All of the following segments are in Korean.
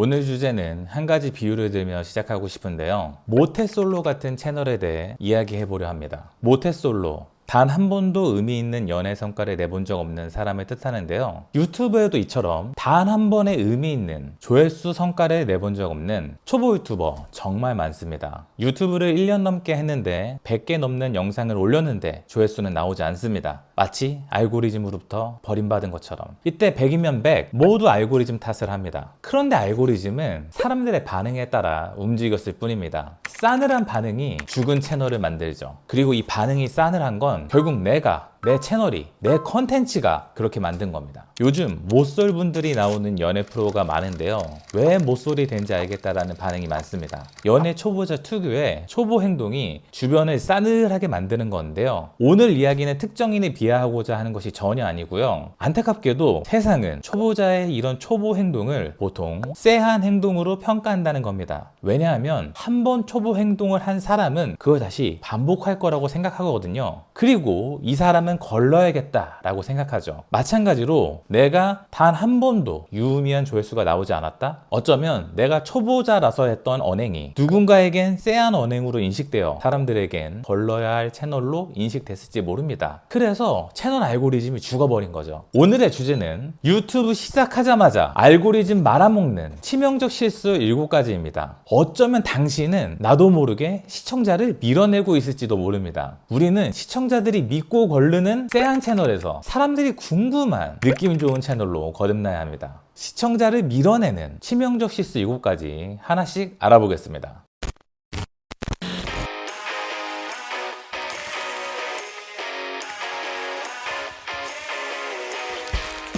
오늘 주제는 한 가지 비유를 들며 시작하고 싶은데요. 모태솔로 같은 채널에 대해 이야기해 보려 합니다. 모태솔로, 단 한 번도 의미 있는 연애 성과를 내본 적 없는 사람을 뜻하는데요. 유튜브에도 이처럼 단 한 번의 의미 있는 조회수 성과를 내본 적 없는 초보 유튜버 정말 많습니다. 유튜브를 1년 넘게 했는데 100개 넘는 영상을 올렸는데 조회수는 나오지 않습니다. 마치 알고리즘으로부터 버림받은 것처럼. 이때 100이면 100 모두 알고리즘 탓을 합니다. 그런데 알고리즘은 사람들의 반응에 따라 움직였을 뿐입니다. 싸늘한 반응이 죽은 채널을 만들죠. 그리고 이 반응이 싸늘한 건 결국 내 채널이, 내 컨텐츠가 그렇게 만든 겁니다. 요즘 못쏠 분들이 나오는 연애 프로가 많은데요. 왜 못쏠이 된지 알겠다라는 반응이 많습니다. 연애 초보자 특유의 초보 행동이 주변을 싸늘하게 만드는 건데요. 오늘 이야기는 특정인을 비하하고자 하는 것이 전혀 아니고요. 안타깝게도 세상은 초보자의 이런 초보 행동을 보통 쎄한 행동으로 평가한다는 겁니다. 왜냐하면 한 번 초보 행동을 한 사람은 그걸 다시 반복할 거라고 생각하거든요. 그리고 이 사람은 걸러야겠다라고 생각하죠. 마찬가지로 내가 단 한 번도 유의미한 조회수가 나오지 않았다? 어쩌면 내가 초보자라서 했던 언행이 누군가에겐 쎄한 언행으로 인식되어 사람들에겐 걸러야 할 채널로 인식됐을지 모릅니다. 그래서 채널 알고리즘이 죽어버린 거죠. 오늘의 주제는 유튜브 시작하자마자 알고리즘 말아먹는 치명적 실수 7가지입니다. 어쩌면 당신은 나도 모르게 시청자를 밀어내고 있을지도 모릅니다. 우리는 시청자들이 믿고 걸르는 쎄한 채널에서 사람들이 궁금한 느낌 좋은 채널로 거듭나야 합니다. 시청자를 밀어내는 치명적 실수 7가지 하나씩 알아보겠습니다.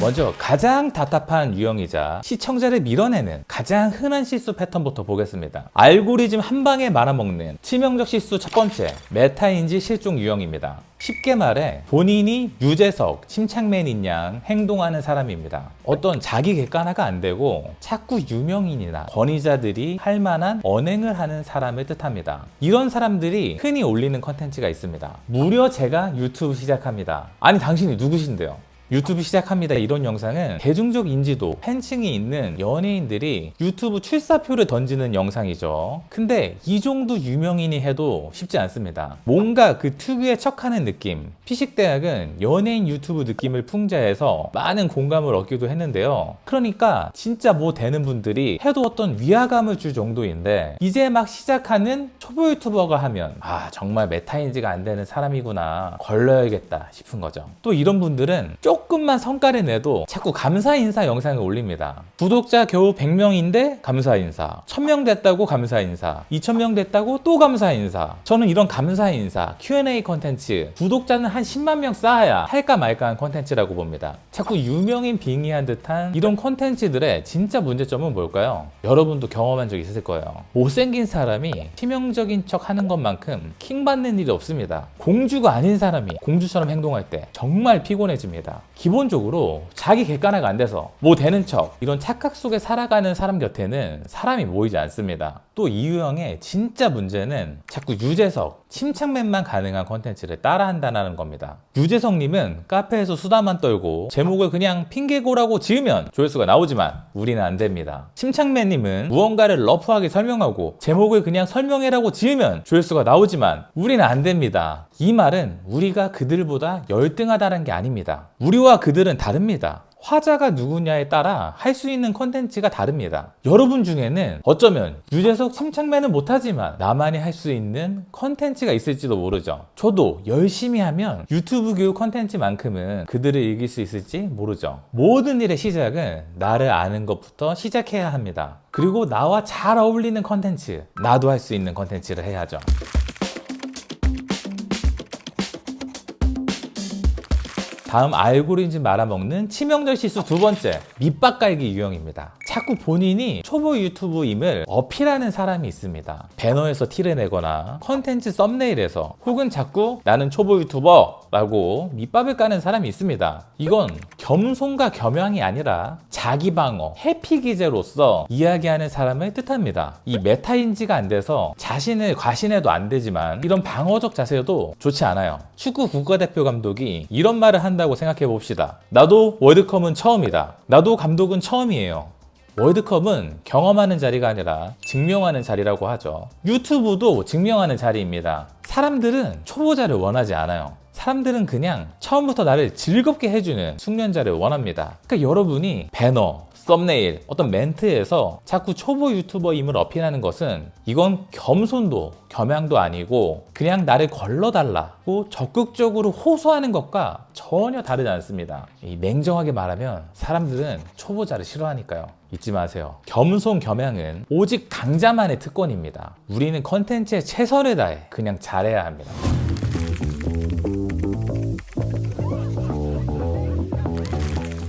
먼저 가장 답답한 유형이자 시청자를 밀어내는 가장 흔한 실수 패턴부터 보겠습니다. 알고리즘 한 방에 말아먹는 치명적 실수 첫 번째, 메타인지 실종 유형입니다. 쉽게 말해 본인이 유재석, 침착맨인 양 행동하는 사람입니다. 어떤 자기 객관화가 안 되고 자꾸 유명인이나 권위자들이 할 만한 언행을 하는 사람을 뜻합니다. 이런 사람들이 흔히 올리는 컨텐츠가 있습니다. 무려 제가 유튜브 시작합니다. 아니 당신이 누구신데요? 유튜브 시작합니다. 이런 영상은 대중적 인지도, 팬층이 있는 연예인들이 유튜브 출사표를 던지는 영상이죠. 근데 이 정도 유명인이 해도 쉽지 않습니다. 뭔가 그 특유의 척하는 느낌. 피식대학은 연예인 유튜브 느낌을 풍자해서 많은 공감을 얻기도 했는데요. 그러니까 진짜 뭐 되는 분들이 해도 어떤 위화감을 줄 정도인데 이제 막 시작하는 초보 유튜버가 하면 정말 메타인지가 안 되는 사람이구나, 걸러야겠다 싶은 거죠. 또 이런 분들은 조금만 성과를 내도 자꾸 감사 인사 영상을 올립니다. 구독자 겨우 100명인데 감사 인사, 1000명 됐다고 감사 인사, 2000명 됐다고 또 감사 인사. 저는 이런 감사 인사, Q&A 컨텐츠 구독자는 한 10만 명 쌓아야 할까 말까 한 컨텐츠라고 봅니다. 자꾸 유명인 빙의한 듯한 이런 컨텐츠들의 진짜 문제점은 뭘까요? 여러분도 경험한 적 있으실 거예요. 못생긴 사람이 치명적인 척 하는 것만큼 킹 받는 일이 없습니다. 공주가 아닌 사람이 공주처럼 행동할 때 정말 피곤해집니다. 기본적으로 자기 객관화가 안 돼서 뭐 되는 척 이런 착각 속에 살아가는 사람 곁에는 사람이 모이지 않습니다. 또 이 유형의 진짜 문제는 자꾸 유재석, 침착맨만 가능한 컨텐츠를 따라한다는 겁니다. 유재석님은 카페에서 수다만 떨고 제목을 그냥 핑계고라고 지으면 조회수가 나오지만 우리는 안 됩니다. 침착맨님은 무언가를 러프하게 설명하고 제목을 그냥 설명해라고 지으면 조회수가 나오지만 우리는 안 됩니다. 이 말은 우리가 그들보다 열등하다는 게 아닙니다. 우리와 그들은 다릅니다. 화자가 누구냐에 따라 할 수 있는 컨텐츠가 다릅니다. 여러분 중에는 어쩌면 유재석, 침착맨은 못하지만 나만이 할 수 있는 컨텐츠가 있을지도 모르죠. 저도 열심히 하면 유튜브 교육 컨텐츠만큼은 그들을 이길 수 있을지 모르죠. 모든 일의 시작은 나를 아는 것부터 시작해야 합니다. 그리고 나와 잘 어울리는 컨텐츠, 나도 할 수 있는 컨텐츠를 해야죠. 다음 알고리즘 말아먹는 치명적 실수 두 번째, 밑밥 깔기 유형입니다. 자꾸 본인이 초보 유튜브임을 어필하는 사람이 있습니다. 배너에서 티를 내거나 컨텐츠 썸네일에서 혹은 자꾸 나는 초보 유튜버 라고 밑밥을 까는 사람이 있습니다. 이건 겸손과 겸양이 아니라 자기 방어, 해피 기제로서 이야기하는 사람을 뜻합니다. 이 메타인지가 안 돼서 자신을 과신해도 안 되지만 이런 방어적 자세도 좋지 않아요. 축구 국가대표 감독이 이런 말을 한다고 생각해 봅시다. 나도 월드컵은 처음이다. 나도 감독은 처음이에요. 월드컵은 경험하는 자리가 아니라 증명하는 자리라고 하죠. 유튜브도 증명하는 자리입니다. 사람들은 초보자를 원하지 않아요. 사람들은 그냥 처음부터 나를 즐겁게 해주는 숙련자를 원합니다. 그러니까 여러분이 배너, 썸네일, 어떤 멘트에서 자꾸 초보 유튜버임을 어필하는 것은 이건 겸손도 겸양도 아니고 그냥 나를 걸러달라고 적극적으로 호소하는 것과 전혀 다르지 않습니다. 냉정하게 말하면 사람들은 초보자를 싫어하니까요. 잊지 마세요. 겸손 겸양은 오직 강자만의 특권입니다. 우리는 컨텐츠에 최선을 다해 그냥 잘해야 합니다.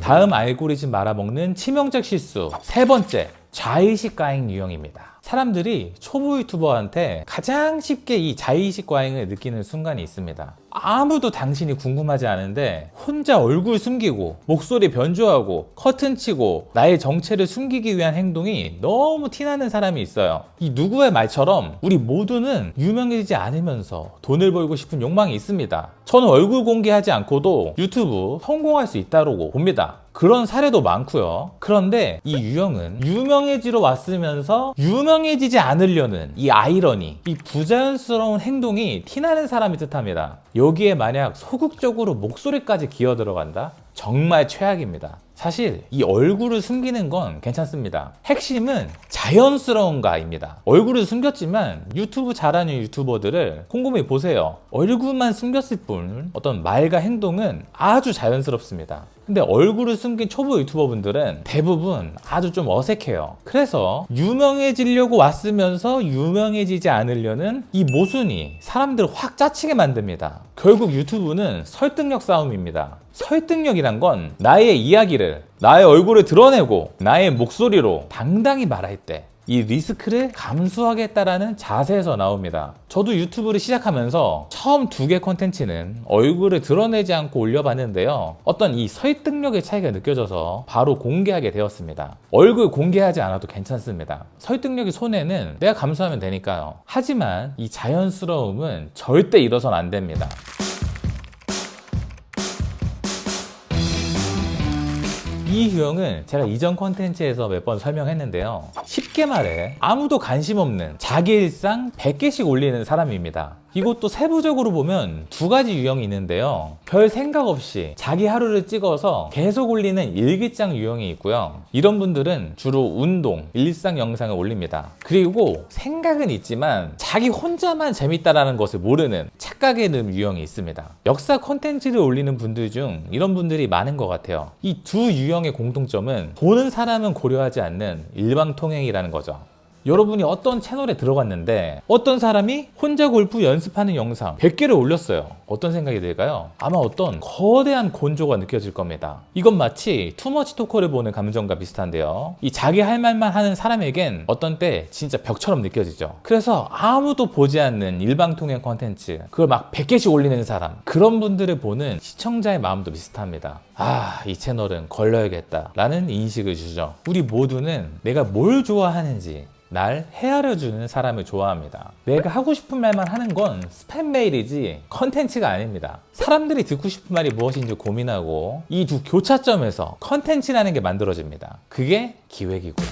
다음 알고리즘 말아먹는 치명적 실수 세 번째, 자의식 과잉 유형입니다. 사람들이 초보 유튜버한테 가장 쉽게 이 자의식 과잉을 느끼는 순간이 있습니다. 아무도 당신이 궁금하지 않은데 혼자 얼굴 숨기고 목소리 변조하고 커튼 치고 나의 정체를 숨기기 위한 행동이 너무 티나는 사람이 있어요. 이 누구의 말처럼 우리 모두는 유명해지지 않으면서 돈을 벌고 싶은 욕망이 있습니다. 저는 얼굴 공개하지 않고도 유튜브 성공할 수 있다고 봅니다. 그런 사례도 많고요. 그런데 이 유형은 유명해지러 왔으면서 유명해지지 않으려는 이 아이러니, 이 부자연스러운 행동이 티나는 사람이 뜻합니다. 여기에 만약 소극적으로 목소리까지 기어 들어간다? 정말 최악입니다. 사실 이 얼굴을 숨기는 건 괜찮습니다. 핵심은 자연스러운가입니다. 얼굴을 숨겼지만 유튜브 잘하는 유튜버들을 곰곰이 보세요. 얼굴만 숨겼을 뿐 어떤 말과 행동은 아주 자연스럽습니다. 근데 얼굴을 숨긴 초보 유튜버분들은 대부분 아주 좀 어색해요. 그래서 유명해지려고 왔으면서 유명해지지 않으려는 이 모순이 사람들을 확 짜치게 만듭니다. 결국 유튜브는 설득력 싸움입니다. 설득력이란 건 나의 이야기를, 나의 얼굴을 드러내고 나의 목소리로 당당히 말할 때 이 리스크를 감수하겠다라는 자세에서 나옵니다. 저도 유튜브를 시작하면서 처음 2개 콘텐츠는 얼굴을 드러내지 않고 올려봤는데요. 어떤 이 설득력의 차이가 느껴져서 바로 공개하게 되었습니다. 얼굴 공개하지 않아도 괜찮습니다. 설득력의 손해는 내가 감수하면 되니까요. 하지만 이 자연스러움은 절대 잃어서는 안 됩니다. 이 유형은 제가 이전 콘텐츠에서 몇 번 설명했는데요. 쉽게 말해 아무도 관심 없는 자기 일상 100개씩 올리는 사람입니다. 이것도 세부적으로 보면 2가지 유형이 있는데요. 별 생각 없이 자기 하루를 찍어서 계속 올리는 일기장 유형이 있고요. 이런 분들은 주로 운동, 일상 영상을 올립니다. 그리고 생각은 있지만 자기 혼자만 재밌다라는 것을 모르는 착각의 늪 유형이 있습니다. 역사 콘텐츠를 올리는 분들 중 이런 분들이 많은 것 같아요. 이 2 유형의 공통점은 보는 사람은 고려하지 않는 일방통행이라는 거죠. 여러분이 어떤 채널에 들어갔는데 어떤 사람이 혼자 골프 연습하는 영상 100개를 올렸어요. 어떤 생각이 들까요? 아마 어떤 거대한 곤조가 느껴질 겁니다. 이건 마치 투머치 토커를 보는 감정과 비슷한데요. 이 자기 할 말만 하는 사람에겐 어떤 때 진짜 벽처럼 느껴지죠. 그래서 아무도 보지 않는 일방통행 콘텐츠, 그걸 막 100개씩 올리는 사람, 그런 분들을 보는 시청자의 마음도 비슷합니다. 아, 이 채널은 걸러야겠다 라는 인식을 주죠. 우리 모두는 내가 뭘 좋아하는지 날 헤아려주는 사람을 좋아합니다. 내가 하고 싶은 말만 하는 건 스팸 메일이지 컨텐츠가 아닙니다. 사람들이 듣고 싶은 말이 무엇인지 고민하고 이 2 교차점에서 컨텐츠라는 게 만들어집니다. 그게 기획이고요.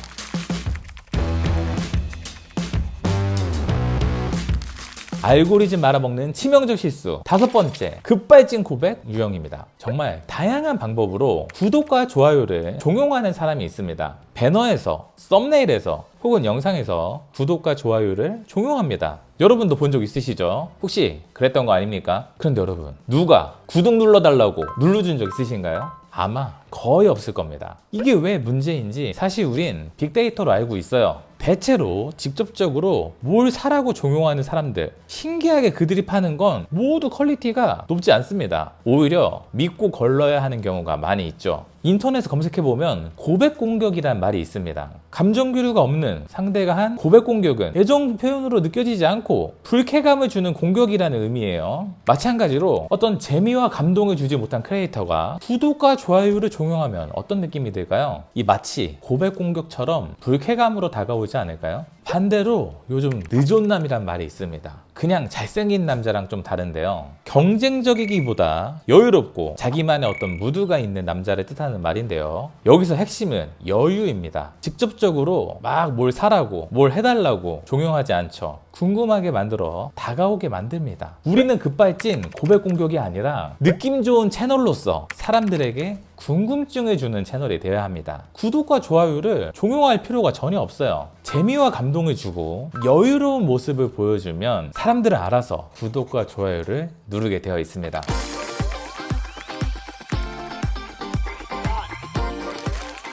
알고리즘 말아먹는 치명적 실수 5번째, 급발진 고백 유형입니다. 정말 다양한 방법으로 구독과 좋아요를 종용하는 사람이 있습니다. 배너에서, 썸네일에서 혹은 영상에서 구독과 좋아요를 종용합니다. 여러분도 본 적 있으시죠? 혹시 그랬던 거 아닙니까? 그런데 여러분, 누가 구독 눌러달라고 눌러준 적 있으신가요? 아마 거의 없을 겁니다. 이게 왜 문제인지 사실 우린 빅데이터로 알고 있어요. 대체로 직접적으로 뭘 사라고 종용하는 사람들, 신기하게 그들이 파는 건 모두 퀄리티가 높지 않습니다. 오히려 믿고 걸러야 하는 경우가 많이 있죠. 인터넷에 검색해보면 고백 공격이란 말이 있습니다. 감정 교류가 없는 상대가 한 고백 공격은 애정 표현으로 느껴지지 않고 불쾌감을 주는 공격이라는 의미예요. 마찬가지로 어떤 재미와 감동을 주지 못한 크리에이터가 구독과 좋아요를 종용하면 어떤 느낌이 들까요? 이 마치 고백 공격처럼 불쾌감으로 다가오지 않을까요? 반대로 요즘 느존남이란 말이 있습니다. 그냥 잘생긴 남자랑 좀 다른데요. 경쟁적이기보다 여유롭고 자기만의 어떤 무드가 있는 남자를 뜻하는 말인데요. 여기서 핵심은 여유입니다. 직접적으로 막 뭘 사라고 뭘 해달라고 종용하지 않죠. 궁금하게 만들어 다가오게 만듭니다. 우리는 급발진 고백 공격이 아니라 느낌 좋은 채널로서 사람들에게 궁금증을 주는 채널이 되어야 합니다. 구독과 좋아요를 종용할 필요가 전혀 없어요. 재미와 감동을 주고 여유로운 모습을 보여주면 사람들은 알아서 구독과 좋아요를 누르게 되어 있습니다.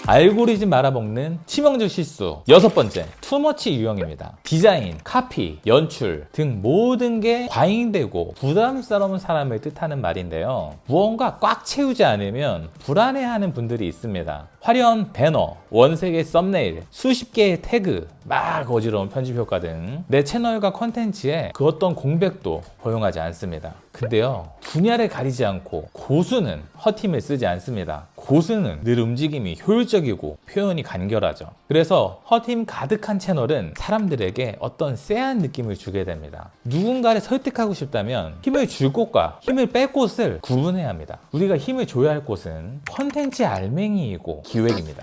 알고리즘 말아먹는 치명적 실수 6번째, 투머치 유형입니다. 디자인, 카피, 연출 등 모든 게 과잉되고 부담스러운 사람을 뜻하는 말인데요. 무언가 꽉 채우지 않으면 불안해하는 분들이 있습니다. 화려한 배너, 원색의 썸네일, 수십 개의 태그, 막 어지러운 편집 효과 등 내 채널과 컨텐츠에 그 어떤 공백도 허용하지 않습니다. 근데요, 분야를 가리지 않고 고수는 헛힘을 쓰지 않습니다. 고수는 늘 움직임이 효율적이고 표현이 간결하죠. 그래서 헛힘 가득한 채널은 사람들에게 어떤 쎄한 느낌을 주게 됩니다. 누군가를 설득하고 싶다면 힘을 줄 곳과 힘을 뺄 곳을 구분해야 합니다. 우리가 힘을 줘야 할 곳은 컨텐츠 알맹이이고 기획입니다.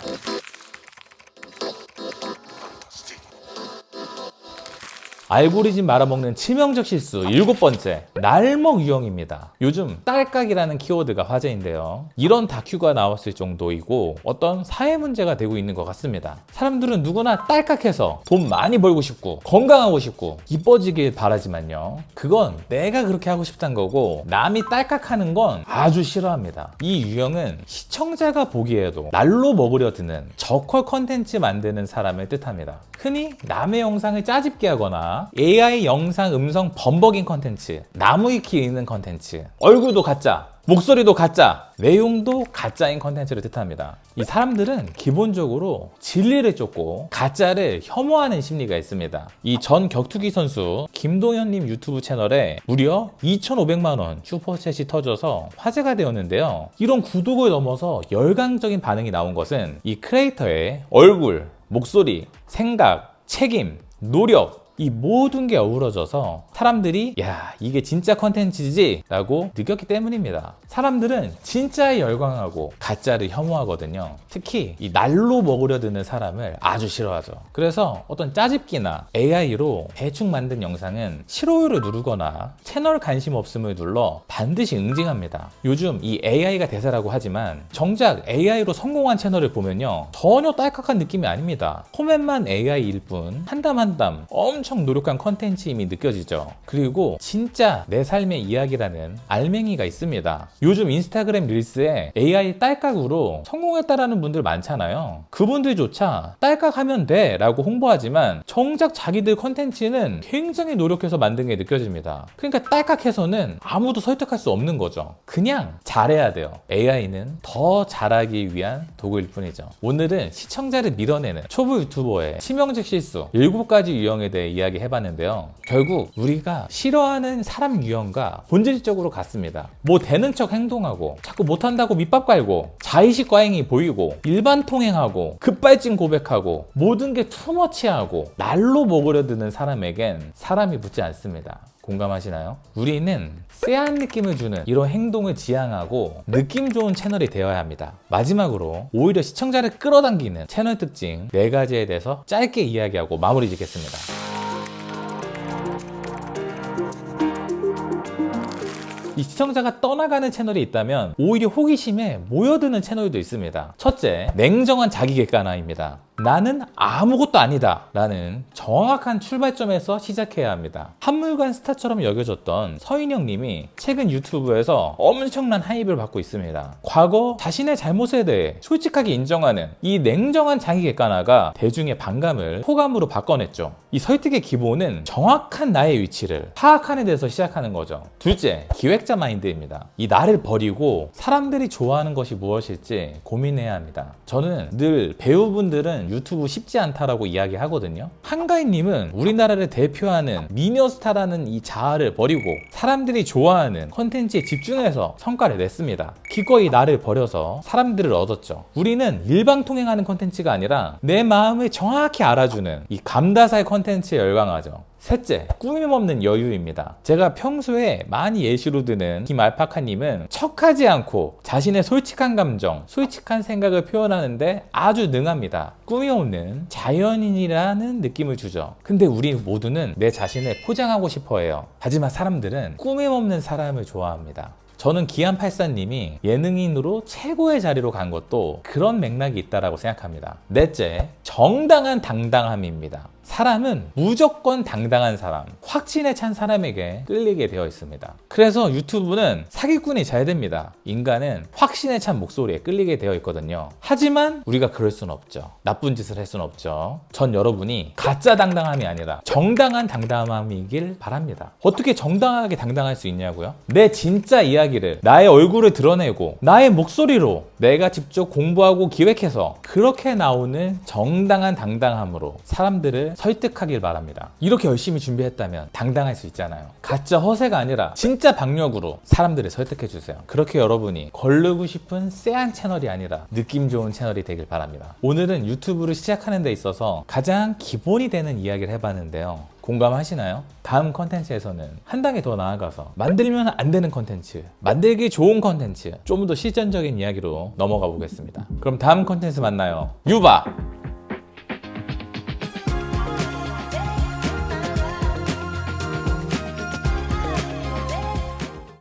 알고리즘 말아먹는 치명적 실수 7번째, 날먹 유형입니다. 요즘 딸깍이라는 키워드가 화제인데요. 이런 다큐가 나왔을 정도이고 어떤 사회 문제가 되고 있는 것 같습니다. 사람들은 누구나 딸깍해서 돈 많이 벌고 싶고 건강하고 싶고 이뻐지길 바라지만요, 그건 내가 그렇게 하고 싶단 거고 남이 딸깍하는 건 아주 싫어합니다. 이 유형은 시청자가 보기에도 날로 먹으려 드는 저컬 컨텐츠 만드는 사람을 뜻합니다. 흔히 남의 영상을 짜집게 하거나 AI 영상 음성 범벅인 컨텐츠, 나무 위키 있는 컨텐츠, 얼굴도 가짜, 목소리도 가짜, 내용도 가짜인 컨텐츠를 뜻합니다. 이 사람들은 기본적으로 진리를 쫓고 가짜를 혐오하는 심리가 있습니다. 이 전 격투기 선수 김동현님 유튜브 채널에 무려 2,500만원 슈퍼챗이 터져서 화제가 되었는데요. 이런 구독을 넘어서 열광적인 반응이 나온 것은 이 크리에이터의 얼굴, 목소리, 생각, 책임, 노력, 이 모든 게 어우러져서 사람들이 야, 이게 진짜 컨텐츠지 라고 느꼈기 때문입니다. 사람들은 진짜에 열광하고 가짜를 혐오하거든요. 특히 이 날로 먹으려 드는 사람을 아주 싫어하죠. 그래서 어떤 짜집기나 AI로 대충 만든 영상은 싫어요를 누르거나 채널 관심 없음을 눌러 반드시 응징합니다. 요즘 이 AI가 대세라고 하지만 정작 AI로 성공한 채널을 보면요, 전혀 딸깍한 느낌이 아닙니다. 포맷만 AI일 뿐 한 땀 한 땀 엄청 노력한 컨텐츠임이 느껴지죠. 그리고 진짜 내 삶의 이야기라는 알맹이가 있습니다. 요즘 인스타그램 릴스에 AI 딸깍으로 성공했다라는 분들 많잖아요. 그분들조차 딸깍하면 돼 라고 홍보하지만 정작 자기들 컨텐츠는 굉장히 노력해서 만든 게 느껴집니다. 그러니까 딸깍해서는 아무도 설득할 수 없는 거죠. 그냥 잘해야 돼요. AI는 더 잘하기 위한 도구일 뿐이죠. 오늘은 시청자를 밀어내는 초보 유튜버의 치명적 실수 7가지 유형에 대해 이야기해봤는데요. 결국 우리가 싫어하는 사람 유형과 본질적으로 같습니다. 뭐 되는 척 행동하고 자꾸 못한다고 밑밥 깔고 자의식 과잉이 보이고 일반 통행하고 급발진 고백하고 모든 게 투머치하고 날로 먹으려 드는 사람에겐 사람이 붙지 않습니다. 공감하시나요? 우리는 쎄한 느낌을 주는 이런 행동을 지향하고 느낌 좋은 채널이 되어야 합니다. 마지막으로 오히려 시청자를 끌어당기는 채널 특징 4가지에 대해서 짧게 이야기하고 마무리 짓겠습니다. 이 시청자가 떠나가는 채널이 있다면 오히려 호기심에 모여드는 채널도 있습니다. 첫째, 냉정한 자기 객관화입니다. 나는 아무것도 아니다 라는 정확한 출발점에서 시작해야 합니다. 한물간 스타처럼 여겨졌던 서인영 님이 최근 유튜브에서 엄청난 하이브를 받고 있습니다. 과거 자신의 잘못에 대해 솔직하게 인정하는 이 냉정한 자기 객관화가 대중의 반감을 호감으로 바꿔냈죠. 이 설득의 기본은 정확한 나의 위치를 파악하는 데서 시작하는 거죠. 둘째, 기획자 마인드입니다. 이 나를 버리고 사람들이 좋아하는 것이 무엇일지 고민해야 합니다. 저는 늘 배우분들은 유튜브 쉽지 않다라고 이야기하거든요. 한가인님은 우리나라를 대표하는 미녀스타라는 이 자아를 버리고 사람들이 좋아하는 컨텐츠에 집중해서 성과를 냈습니다. 기꺼이 나를 버려서 사람들을 얻었죠. 우리는 일방통행하는 컨텐츠가 아니라 내 마음을 정확히 알아주는 이 감다살 컨텐츠에 열광하죠. 셋째, 꾸밈 없는 여유입니다. 제가 평소에 많이 예시로 드는 김알파카님은 척하지 않고 자신의 솔직한 감정, 솔직한 생각을 표현하는데 아주 능합니다. 꾸밈 없는 자연인이라는 느낌을 주죠. 근데 우리 모두는 내 자신을 포장하고 싶어 해요. 하지만 사람들은 꾸밈 없는 사람을 좋아합니다. 저는 기안84님이 예능인으로 최고의 자리로 간 것도 그런 맥락이 있다고 생각합니다. 넷째, 정당한 당당함입니다. 사람은 무조건 당당한 사람, 확신에 찬 사람에게 끌리게 되어 있습니다. 그래서 유튜브는 사기꾼이 잘 됩니다. 인간은 확신에 찬 목소리에 끌리게 되어 있거든요. 하지만 우리가 그럴 수는 없죠. 나쁜 짓을 할 수는 없죠. 전 여러분이 가짜 당당함이 아니라 정당한 당당함이길 바랍니다. 어떻게 정당하게 당당할 수 있냐고요? 내 진짜 이야기를, 나의 얼굴을 드러내고 나의 목소리로 내가 직접 공부하고 기획해서 그렇게 나오는 정당한 당당함으로 사람들을 설득하길 바랍니다. 이렇게 열심히 준비했다면 당당할 수 있잖아요. 가짜 허세가 아니라 진짜 박력으로 사람들을 설득해주세요. 그렇게 여러분이 거르고 싶은 쎄한 채널이 아니라 느낌 좋은 채널이 되길 바랍니다. 오늘은 유튜브를 시작하는 데 있어서 가장 기본이 되는 이야기를 해봤는데요. 공감하시나요? 다음 컨텐츠에서는 한 단계 더 나아가서 만들면 안 되는 컨텐츠, 만들기 좋은 컨텐츠, 좀 더 실전적인 이야기로 넘어가 보겠습니다. 그럼 다음 컨텐츠 만나요. 유바!